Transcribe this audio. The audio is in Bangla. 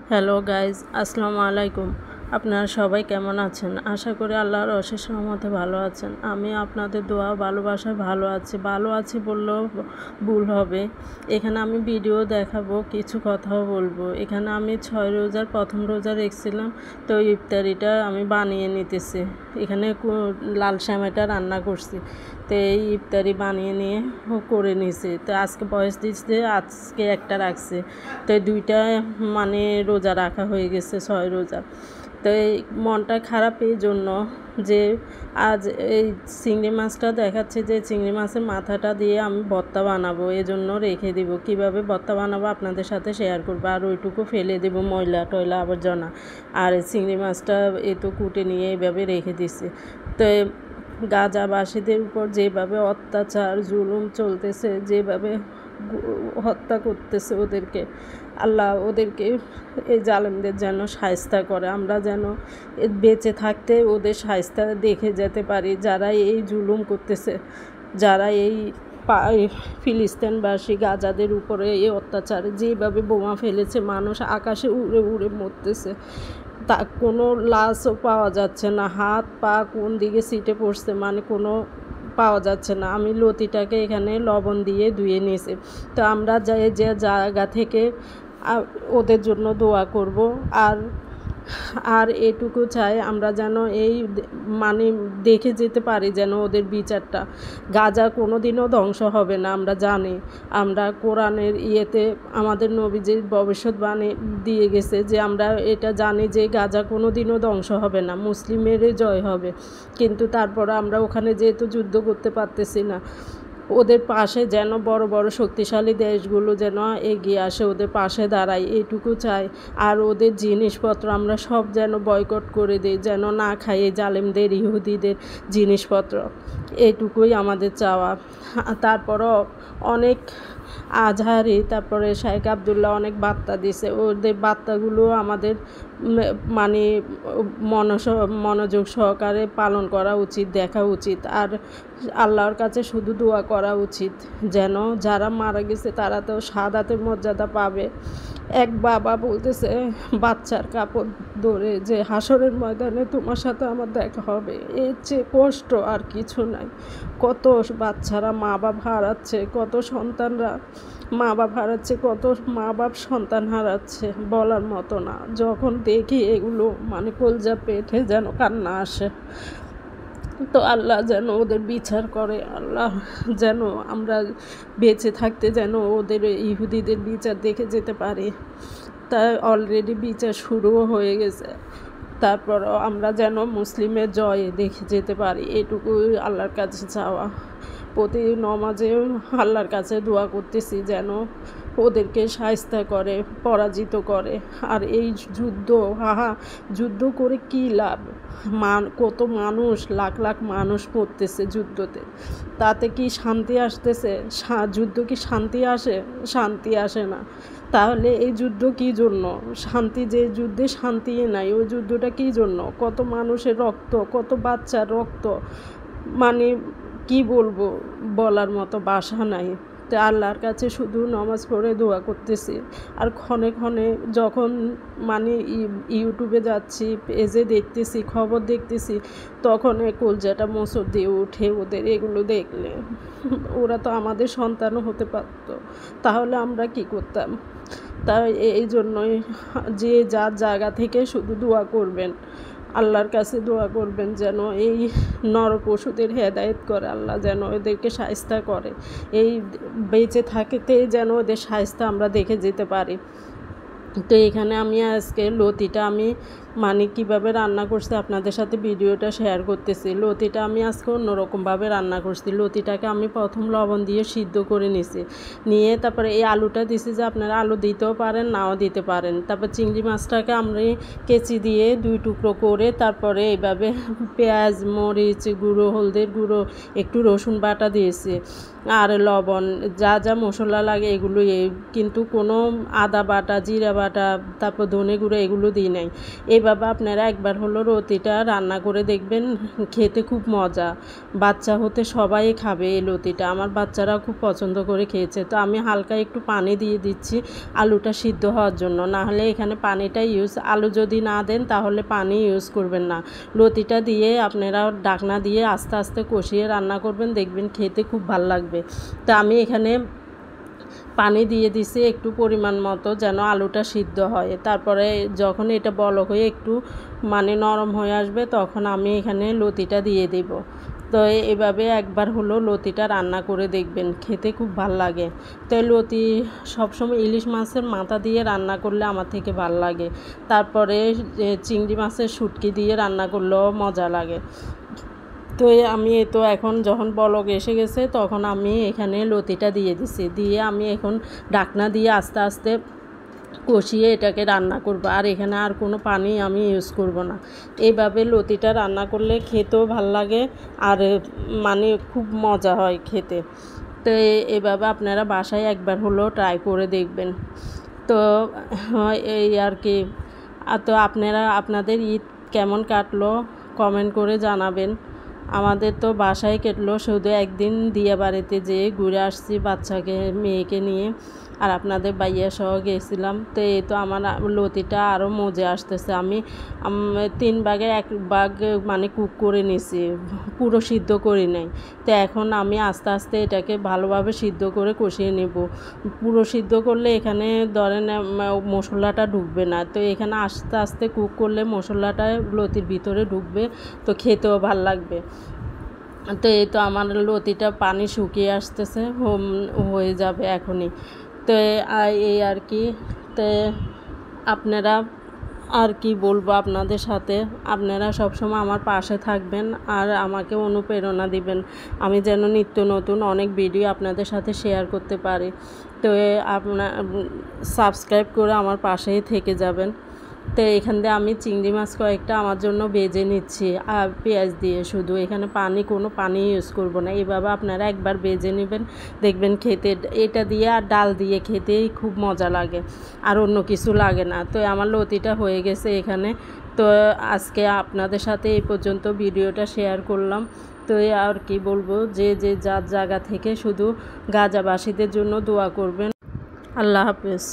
হ্যালো গাইজ, আসসালামু আলাইকুম। আপনারা সবাই কেমন আছেন? আশা করি আল্লাহর অশেষ রহমতে ভালো আছেন। আমি আপনাদের দোয়া ভালোবাসায় ভালো আছি বললেও ভুল হবে। এখানে আমি ভিডিও দেখাবো, কিছু কথাও বলবো। এখানে আমি 6 রোজার প্রথম রোজা রেখেছিলাম, তো ইফতারিটা আমি বানিয়ে নিতেছি। এখানে লাল সেমাইটা রান্না করছি, তো এই ইফতারি বানিয়ে নিয়ে করে নিয়েছি। তো আজকে বয়স দিচ্ছে, আজকে একটা রাখছি, তো দুইটা মানে রোজা রাখা হয়ে গেছে, 6 রোজা। তো এই মনটা খারাপ এই জন্য যে আজ এই চিংড়ি মাছটা দেখাচ্ছে যে চিংড়ি মাছের মাথাটা দিয়ে আমি ভর্তা বানাবো, এজন্য রেখে দিব। কিভাবে ভর্তা বানাবো আপনাদের সাথে শেয়ার করবো। আর ওইটুকু ফেলে দেব, ময়লা টয়লা আবর্জনা। আর চিংড়ি মাছটা তো কুটে নিয়ে এইভাবে রেখে দিছি। তো গাজাবাসীদের উপর যেভাবে অত্যাচার জুলুম চলতেছে, যেভাবে হত্যা করতেছে ওদেরকে, আল্লাহ ওদেরকে এই জালেমদের যেন শায়েস্তা করে। আমরা যেন বেঁচে থাকতে ওদের শায়েস্তা দেখে যেতে পারি। যারা এই জুলুম করতেছে, যারা এই ফিলিস্তিনবাসী গাজাদের উপরে এই অত্যাচার, যেভাবে বোমা ফেলেছে, মানুষ আকাশে উড়ে উড়ে মরতেছে, তা কোনো লাশও পাওয়া যাচ্ছে না। হাত পা কোন দিকে সিটে পড়ছে মানে কোনো পাওয়া যাচ্ছে না। আমি লতিটাকে এখানে লবণ দিয়ে ধুয়ে নিয়েছি। তো আমরা যে জায়গা থেকে ওদের জন্য দোয়া করব। আর এটুকু চাই আমরা যেন এই মানে দেখে যেতে পারি যেন ওদের বিচারটা। গাজা কোনো দিনও ধ্বংস হবে না, আমরা জানি। আমরা কোরআনের ইয়েতে আমাদের নবীজির ভবিষ্যৎবাণী দিয়ে গেছে যে আমরা এটা জানি যে গাজা কোনো দিনও ধ্বংস হবে না, মুসলিমেরই জয় হবে। কিন্তু তারপর আমরা ওখানে যেহেতু যুদ্ধ করতে পারতেছি না, ওদের পাশে যেন বড় বড় শক্তিশালী দেশগুলো যেন এগিয়ে আসে, ওদের পাশে দাঁড়ায়, এইটুকু চাই। আর ওদের জিনিসপত্র আমরা সব যেন বয়কট করে দিই, যেন না খাই জালেমদের ইহুদিদের জিনিসপত্র। এইটুকুই আমাদের চাওয়া। তারপরও অনেক আজহারি, তারপরে শেখ আবদুল্লাহ অনেক বার্তা দিছে। ওদের বার্তাগুলো আমাদের মানে মনোযোগ সহকারে পালন করা উচিত, দেখা উচিত। আর আল্লাহর কাছে শুধু দোয়া করা উচিত যেন যারা মারা গেছে তারা তো শাহাদাতের মর্যাদা পাবে। এক বাবা বলতেছে বাচ্চার কাপড় ধরে যে হাসরের ময়দানে তোমার সাথে আমার দেখা হবে। এর চেয়ে কষ্ট আর কিছু নাই। কত বাচ্চারা মা বাপ হারাচ্ছে, কত সন্তানরা মা বাপ হারাচ্ছে, কত মা বাপ সন্তান হারাচ্ছে, বলার মতো না। যখন দেখি এগুলো মানে কলজা পেটে যেন কান্না আসে। তো আল্লাহ যেন ওদের বিচার করে, আল্লাহ যেন আমরা বেঁচে থাকতে যেন ওদের ইহুদিদের বিচার দেখে যেতে পারি। তাই অলরেডি বিচার শুরুও হয়ে গেছে। তারপরও আমরা যেন মুসলিমের জয় দেখে যেতে পারি, এটুকুই আল্লাহর কাছে চাওয়া। প্রতি নমাজেও আল্লাহর কাছে দোয়া করতেছি যেন ওদেরকে শায়েস্তা করে, পরাজিত করে। আর এই যুদ্ধ করে কী লাভ? কত মানুষ, লাখ লাখ মানুষ মরতেছে যুদ্ধতে, তাতে কি শান্তি আসতেছে? যুদ্ধ কি শান্তি আসে? শান্তি আসে না। তাহলে এই যুদ্ধ কী জন্য? শান্তি, যে যুদ্ধে শান্তি নাই, ওই যুদ্ধটা কী জন্য? কত মানুষের রক্ত, কত বাচ্চার রক্ত, মানে কি বলবো, বলার মতো ভাষা নাই। তো আল্লাহর কাছে শুধু নামাজ পড়ে দোয়া করতেছি। আর ক্ষণে ক্ষণে যখন মানে ইউটিউবে যাচ্ছি, পেজে দেখতেছি, খবর দেখতেছি, তখন কলজাটা মোচড় দিয়ে ওঠে ওদের এগুলো দেখলে। ওরা তো আমাদের সন্তানও হতে পারত, তাহলে আমরা কি করতাম? তাই এই জন্যই যে যার জায়গা থেকে শুধু দোয়া করবেন, আল্লাহর কাছে দোয়া করবেন যেন এই নরপশুদের হেদায়েত করে, আল্লাহ যেন এদেরকে শায়েস্তা করে। এই বেঁচে থাকতে যেন ওদের শায়েস্তা আমরা দেখে যেতে পারি। তো এখানে আমি আজকে লতিটা আমি মানে কীভাবে রান্না করছি আপনাদের সাথে ভিডিওটা শেয়ার করতেছি। লতিটা আমি আজকে অন্যরকমভাবে রান্না করছি। লতিটাকে আমি প্রথম লবণ দিয়ে সিদ্ধ করে নিয়ে তারপরে এই আলুটা দিছি, যে আপনারা আলু দিতেও পারেন, নাও দিতে পারেন। তারপর চিংড়ি মাছটাকে আমরা কেচি দিয়ে 2 টুকরো করে তারপরে এইভাবে পেঁয়াজ, মরিচ গুঁড়ো, হলদের গুঁড়ো, একটু রসুন বাটা দিয়েছি, আর লবণ, যা যা মশলা লাগে এগুলো। কিন্তু কোনো আদা বাটা, জিরা বাটা, তারপর ধনে গুঁড়ো এগুলো দিই নাই। এইভাবে আপনারা একবার হলো লতিটা রান্না করে দেখবেন, খেতে খুব মজা। বাচ্চা হতে সবাই খাবে এই লতিটা, আমার বাচ্চারাও খুব পছন্দ করে খেয়েছে। তো আমি হালকা একটু পানি দিয়ে দিচ্ছি আলুটা সিদ্ধ হওয়ার জন্য, না হলে এখানে পানিটা আলু যদি না দেন তাহলে পানি ইউজ করবেন না। লতিটা দিয়ে আপনারা ঢাকনা দিয়ে আস্তে আস্তে কষিয়ে রান্না করবেন, দেখবেন খেতে খুব ভালো লাগবে। তো আমি এখানে পানি দিয়ে দিছি একটু পরিমাণ মতো, যেন আলুটা সিদ্ধ হয়। তারপরে যখন এটা বলক হয়ে একটু নরম হয়ে আসবে, তখন আমি এখানে লতিটা দিয়ে দেব। তো এভাবে একবার হলো লতিটা রান্না করে দেখবেন, খেতে খুব ভাল লাগে। তো লতি সবসময় ইলিশ মাছের মাথা দিয়ে রান্না করলে আমার থেকে ভাল লাগে। তারপরে চিংড়ি মাছের শুটকি দিয়ে রান্না করলেও মজা লাগে। তো আমি এখন যখন বলক এসে গেছে, তখন আমি এখানে লতিটা দিয়ে দিছি, দিয়ে আমি এখন ঢাকনা দিয়ে আস্তে আস্তে কষিয়ে এটাকে রান্না করব। আর এখানে আর কোনো পানি আমি ইউজ করব না। এইভাবে লতিটা রান্না করলে খেতেও ভাল লাগে, আর খুব মজা হয় খেতে। তো এভাবে আপনারা বাসায় একবার হলেও ট্রাই করে দেখবেন। তো এই আর কি। তো আপনাদের ঈদ কেমন কাটলো কমেন্ট করে জানাবেন। আমাদের তো বাসায় কেটলো, শুধু একদিন দিয়ে বাড়িতে যেয়ে ঘুরে আসছি বাচ্চাকে মেয়েকে নিয়ে, আর আপনাদের বাইয়া সহ গেছিলাম। তো এই তো আমার লতিটা আরও মজে আসতেছে। আমি 3 ভাগে 1 ভাগ কুক করে নিছি, পুরো সিদ্ধ করি নাই। তো এখন আমি আস্তে আস্তে এটাকে ভালোভাবে সিদ্ধ করে কষিয়ে নেব। পুরো সিদ্ধ করলে এখানে ধরেন মশলাটা ঢুকবে না, তো এখানে আস্তে আস্তে কুক করলে মশলাটা লতির ভিতরে ঢুকবে, তো খেতেও ভাল লাগবে। তো এই তো আমার লতিটা পানি শুকিয়ে আসতেছে, হয়ে যাবে এখনই। তো এই আর কি। তো আপনারা আর কি বলবো আপনাদের সাথে, আপনারা সবসময় আমার পাশে থাকবেন আর আমাকে অনুপ্রেরণা দিবেন, আমি যেন নিত্য নতুন অনেক ভিডিও আপনাদের সাথে শেয়ার করতে পারি। তো আপনার সাবস্ক্রাইব করে আমার পাশেই থেকে যাবেন। তো এখান দিয়ে আমি চিংড়ি মাছ কয়েকটা আমার জন্য ভেজে নিচ্ছি আর পেঁয়াজ দিয়ে, শুধু এখানে কোনো পানি ইউজ করব না। এইভাবে আপনারা একবার ভেজে নেবেন, দেখবেন খেতে এটা দিয়ে আর ডাল দিয়ে খেতেই খুব মজা লাগে, আর অন্য কিছু লাগে না। তো আমার লতিটা হয়ে গেছে এখানে। তো আজকে আপনাদের সাথে এই পর্যন্ত ভিডিওটা শেয়ার করলাম। তো আর কি বলবো, যে যার জায়গা থেকে শুধু গাজাবাসীদের জন্য দোয়া করবেন। আল্লাহ হাফেজ।